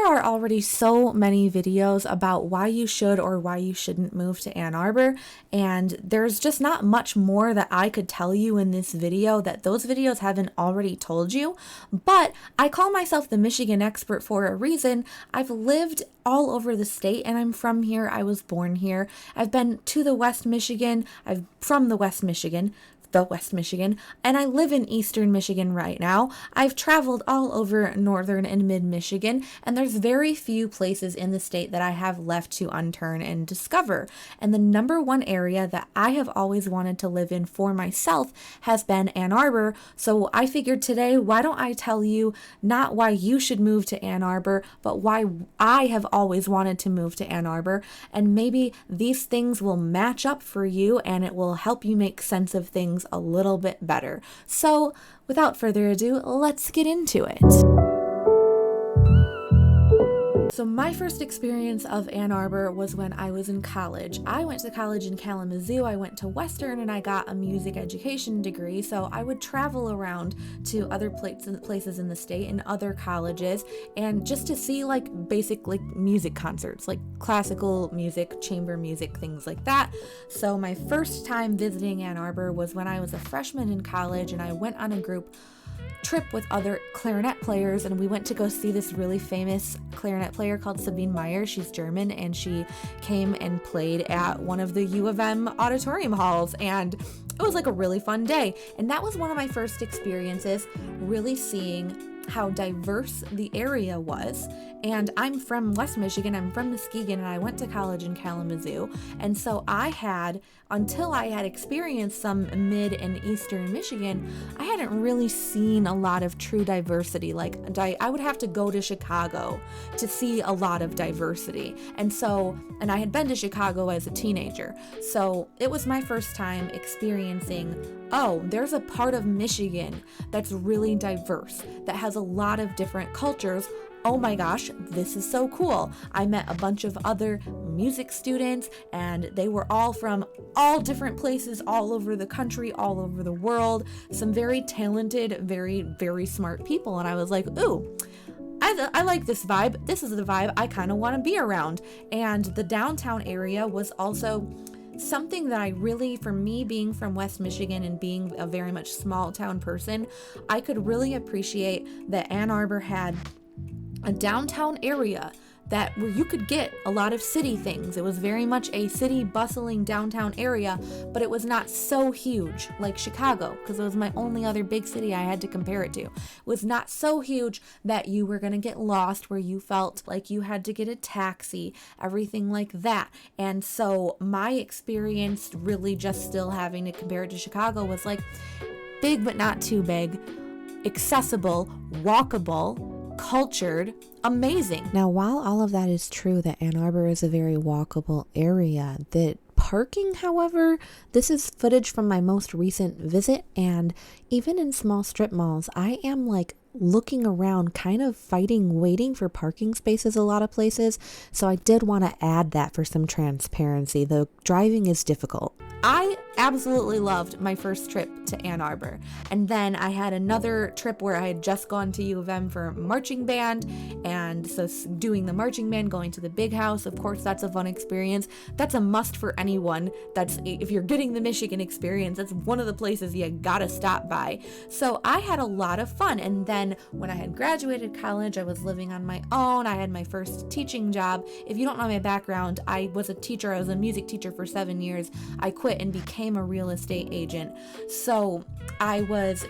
There are already so many videos about why you should or why you shouldn't move to Ann Arbor, and there's just not much more that I could tell you in this video that those videos haven't already told you. But I call myself the Michigan expert for a reason. I've lived all over the state and I'm from here. I was born here. I've been to the West Michigan. I'm from the West Michigan, and I live in Eastern Michigan right now. I've traveled all over Northern and Mid-Michigan, and there's very few places in the state that I have left to unturn and discover. And the number one area that I have always wanted to live in for myself has been Ann Arbor. So I figured today, why don't I tell you not why you should move to Ann Arbor, but why I have always wanted to move to Ann Arbor, and maybe these things will match up for you and it will help you make sense of things a little bit better. So without further ado, let's get into it. So my first experience of Ann Arbor was when I was in college. I went to college in Kalamazoo. I went to Western and I got a music education degree. So I would travel around to other places in the state and other colleges, and just to see like basic music concerts, like classical music, chamber music, things like that. So my first time visiting Ann Arbor was when I was a freshman in college, and I went on a group trip with other clarinet players, and we went to go see this really famous clarinet player called Sabine Meyer. She's German, and she came and played at one of the U of M auditorium halls, and it was like a really fun day. And that was one of my first experiences really seeing how diverse the area was. And I'm from West Michigan, I'm from Muskegon, and I went to college in Kalamazoo. And so until I had experienced some mid and eastern Michigan, I hadn't really seen a lot of true diversity. Like I would have to go to Chicago to see a lot of diversity. And I had been to Chicago as a teenager. So it was my first time experiencing, oh, there's a part of Michigan that's really diverse, that has a lot of different cultures. Oh my gosh, this is so cool. I met a bunch of other music students, and they were all from all different places all over the country, all over the world. Some very talented, very, very smart people. And I was like, ooh, I like this vibe. This is the vibe I kind of want to be around. And the downtown area was also something that I really, for me being from West Michigan and being a very much small town person, I could really appreciate that Ann Arbor had a downtown area where you could get a lot of city things. It was very much a city bustling downtown area, but it was not so huge like Chicago, because it was my only other big city I had to compare it to. It was not so huge that you were going to get lost, where you felt like you had to get a taxi, everything like that. And so my experience really just still having to compare it to Chicago was like big but not too big, accessible, walkable, cultured, amazing. Now, while all of that is true, that Ann Arbor is a very walkable area, that parking, however, this is footage from my most recent visit, and even in small strip malls, I am like looking around, kind of waiting for parking spaces a lot of places. So I did want to add that for some transparency. The driving is difficult. I absolutely loved my first trip to Ann Arbor. And then I had another trip where I had just gone to U of M for marching band. And so doing the marching band, going to the big house, of course, that's a fun experience. That's a must for anyone. If you're getting the Michigan experience, that's one of the places you gotta stop by. So I had a lot of fun. And then when I had graduated college, I was living on my own. I had my first teaching job. If you don't know my background, I was a teacher. I was a music teacher for 7 years. I quit and became a real estate agent. So I was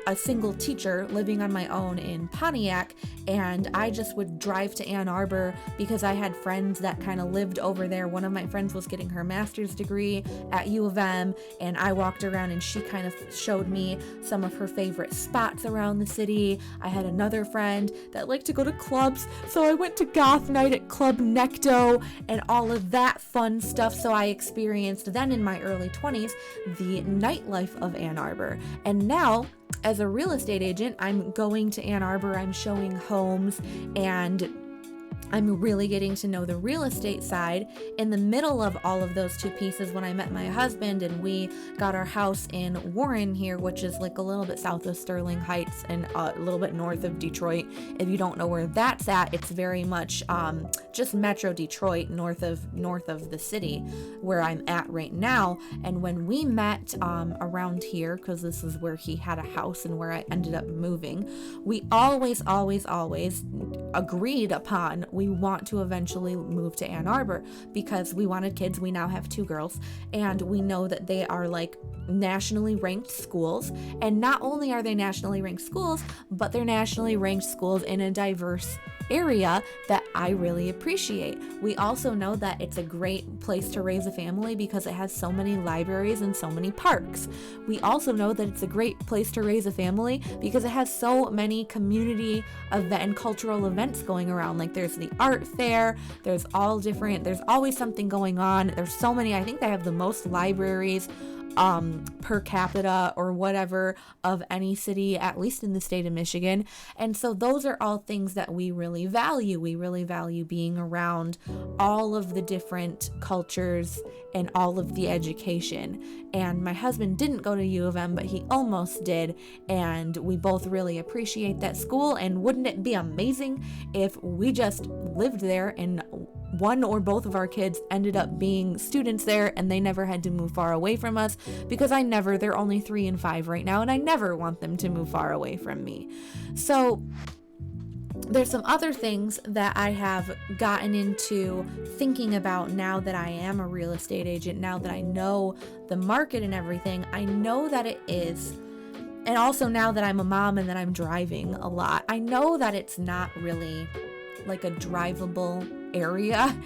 a single teacher living on my own in Pontiac, and I just would drive to Ann Arbor because I had friends that kind of lived over there. One of my friends was getting her master's degree at U of M, and I walked around and she kind of showed me some of her favorite spots around the city. I had another friend that liked to go to clubs, so I went to goth night at Club Necto and all of that fun stuff. So I experienced then in my early 20s the nightlife of Ann Arbor. And now, as a real estate agent, I'm going to Ann Arbor, I'm showing homes, and I'm really getting to know the real estate side. In the middle of all of those two pieces, when I met my husband and we got our house in Warren here, which is like a little bit south of Sterling Heights and a little bit north of Detroit. If you don't know where that's at, it's very much just Metro Detroit, north of the city where I'm at right now. And when we met around here, because this is where he had a house and where I ended up moving, we always agreed upon we want to eventually move to Ann Arbor because we wanted kids. We now have 2 girls, and we know that they are like nationally ranked schools. And not only are they nationally ranked schools, but they're nationally ranked schools in a diverse area that I really appreciate. We also know that it's a great place to raise a family because it has so many libraries and so many parks. We also know that it's a great place to raise a family because it has so many community event and cultural events going around. Like there's the art fair, there's always something going on. There's so many. I think they have the most libraries per capita or whatever of any city, at least in the state of Michigan. And so those are all things that we really value. We really value being around all of the different cultures and all of the education. And my husband didn't go to U of M, but he almost did. And we both really appreciate that school. And wouldn't it be amazing if we just lived there and one or both of our kids ended up being students there and they never had to move far away from us, because they're only 3 and 5 right now, and I never want them to move far away from me. So there's some other things that I have gotten into thinking about now that I am a real estate agent, now that I know the market and everything. I know that it is, and also now that I'm a mom and that I'm driving a lot, I know that it's not really like a drivable area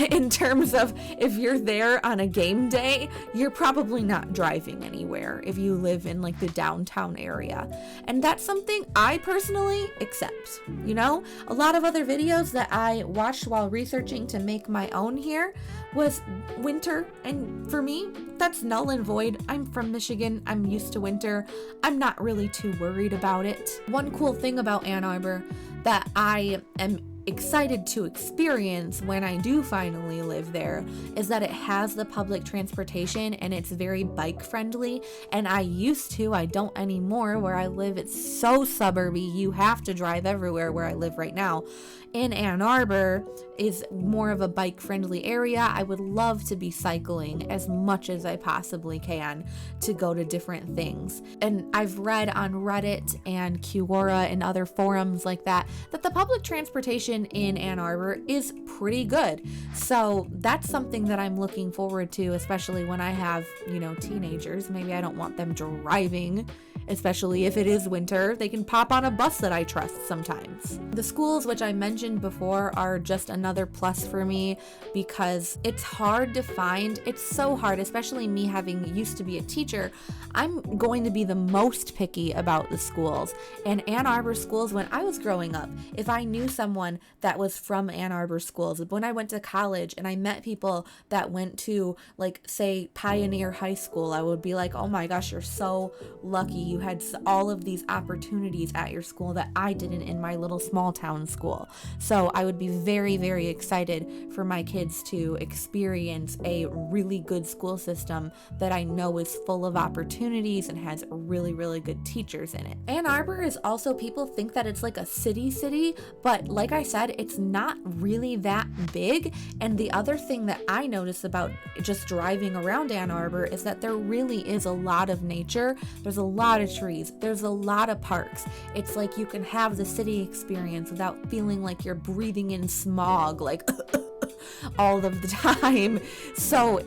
in terms of if you're there on a game day, you're probably not driving anywhere if you live in like the downtown area. And that's something I personally accept. You know, a lot of other videos that I watched while researching to make my own here was winter, and for me that's null and void. I'm from Michigan, I'm used to winter, I'm not really too worried about it. One cool thing about Ann Arbor that I am excited to experience when I do finally live there is that it has the public transportation and it's very bike friendly. And I don't anymore. Where I live, it's so suburby, you have to drive everywhere where I live right now. In Ann Arbor is more of a bike friendly area. I would love to be cycling as much as I possibly can to go to different things. And I've read on Reddit and Quora and other forums like that the public transportation in Ann Arbor is pretty good. So that's something that I'm looking forward to, especially when I have, teenagers. Maybe I don't want them driving, especially if it is winter. They can pop on a bus that I trust sometimes. The schools, which I mentioned before, are just another plus for me because it's hard to find. It's so hard, especially me having used to be a teacher. I'm going to be the most picky about the schools. And Ann Arbor schools, when I was growing up, if I knew someone that was from Ann Arbor schools, when I went to college and I met people that went to, like, say, Pioneer High School, I would be like, oh my gosh, you're so lucky. You had all of these opportunities at your school that I didn't in my little small town school. So I would be very, very excited for my kids to experience a really good school system that I know is full of opportunities and has really, really good teachers in it. Ann Arbor is also, people think that it's like a city, but like I said, it's not really that big. And the other thing that I notice about just driving around Ann Arbor is that there really is a lot of nature. There's a lot of trees. There's a lot of parks. It's like you can have the city experience without feeling like you're breathing in smog, like all of the time. So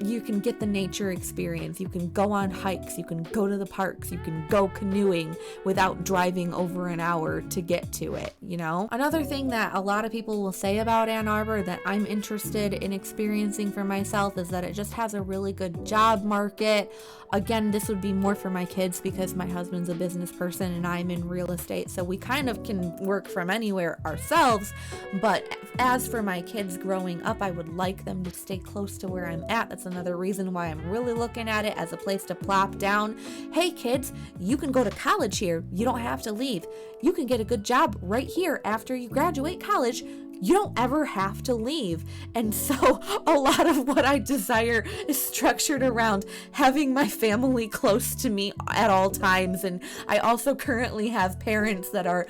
you can get the nature experience. You can go on hikes. You can go to the parks. You can go canoeing without driving over an hour to get to it, Another thing that a lot of people will say about Ann Arbor that I'm interested in experiencing for myself is that it just has a really good job market. Again, this would be more for my kids because my husband's a business person and I'm in real estate, so we kind of can work from anywhere ourselves. But as for my kids growing up, I would like them to stay close to where I'm at. That's another reason why I'm really looking at it as a place to plop down. Hey kids, you can go to college here. You don't have to leave. You can get a good job right here after you graduate college. you don't ever have to leave. And so a lot of what I desire is structured around having my family close to me at all times. And I also currently have parents that are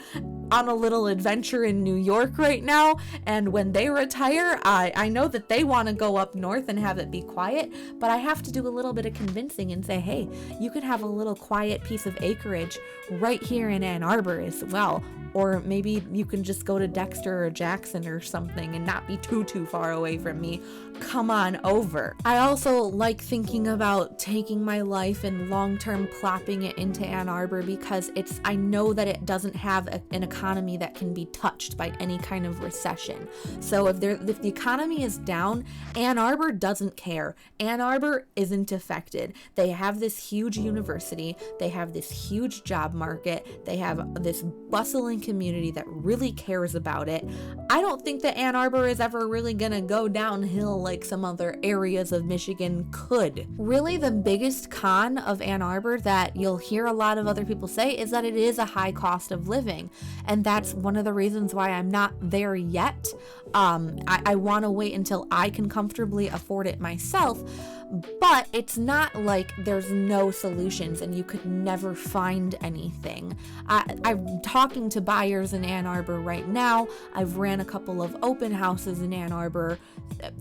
on a little adventure in New York right now, and when they retire, I know that they want to go up north and have it be quiet, but I have to do a little bit of convincing and say, hey, you can have a little quiet piece of acreage right here in Ann Arbor as well. Or maybe you can just go to Dexter or Jackson or something and not be too far away from me. Come on over. I also like thinking about taking my life and long-term plopping it into Ann Arbor because I know that it doesn't have an economy that can be touched by any kind of recession. So if the economy is down, Ann Arbor doesn't care. Ann Arbor isn't affected. They have this huge university. They have this huge job market. They have this bustling community that really cares about it. I don't think that Ann Arbor is ever really gonna go downhill like some other areas of Michigan could. Really, the biggest con of Ann Arbor that you'll hear a lot of other people say is that it is a high cost of living. And that's one of the reasons why I'm not there yet. I want to wait until I can comfortably afford it myself. But it's not like there's no solutions and you could never find anything. I'm talking to buyers in Ann Arbor right now. I've ran a couple of open houses in Ann Arbor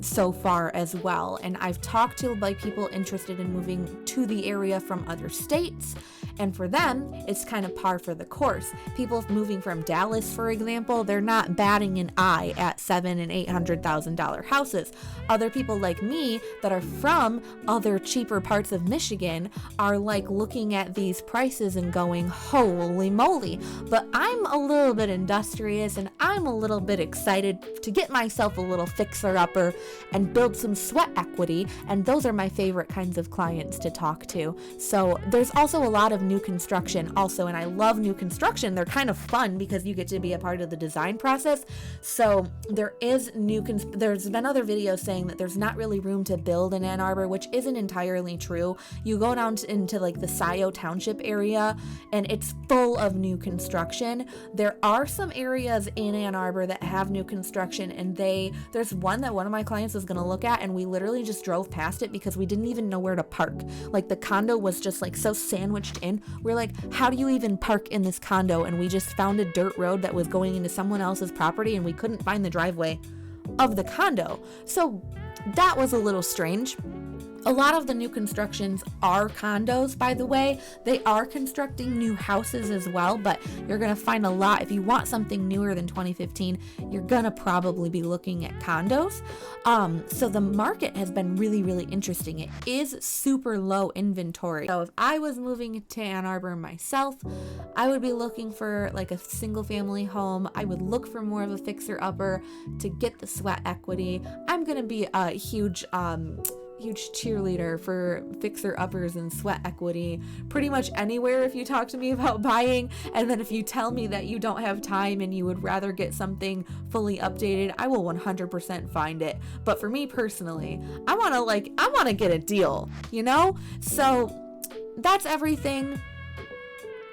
so far as well. And I've talked to people interested in moving to the area from other states. And for them, it's kind of par for the course. People moving from Dallas, for example, they're not batting an eye at $700,000 and $800,000 houses. Other people like me that are from other cheaper parts of Michigan are looking at these prices and going, holy moly. But I'm a little bit industrious and I'm a little bit excited to get myself a little fixer-upper and build some sweat equity. And those are my favorite kinds of clients to talk to. So there's also a lot of new construction also, and I love new construction. They're kind of fun because you get to be a part of the design process. So there's been other videos saying that there's not really room to build in Ann Arbor, which isn't entirely true. You go down into the Scioto Township area and it's full of new construction. There are some areas in Ann Arbor that have new construction, and there's one that one of my clients was going to look at, and we literally just drove past it because we didn't even know where to park. The condo was just so sandwiched in. We're like, how do you even park in this condo? And we just found a dirt road that was going into someone else's property, and we couldn't find the driveway of the condo. So that was a little strange. A lot of the new constructions are condos, by the way. They are constructing new houses as well, but you're going to find a lot. If you want something newer than 2015, you're going to probably be looking at condos. So the market has been really, really interesting. It is super low inventory. So if I was moving to Ann Arbor myself, I would be looking for a single family home. I would look for more of a fixer-upper to get the sweat equity. I'm going to be a huge cheerleader for fixer-uppers and sweat equity pretty much anywhere if you talk to me about buying. And then if you tell me that you don't have time and you would rather get something fully updated, I will 100% find it. But for me personally, I want to get a deal, So that's everything.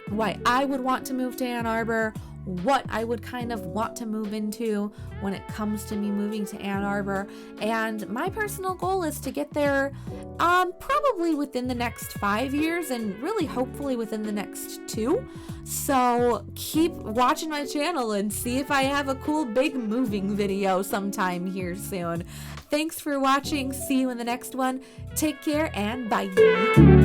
Why I would want to move to Ann Arbor, what I would kind of want to move into when it comes to me moving to Ann Arbor. And my personal goal is to get there probably within the next 5 years, and really hopefully within the next 2. So keep watching my channel and see if I have a cool big moving video sometime here soon. Thanks for watching. See you in the next one. Take care and bye.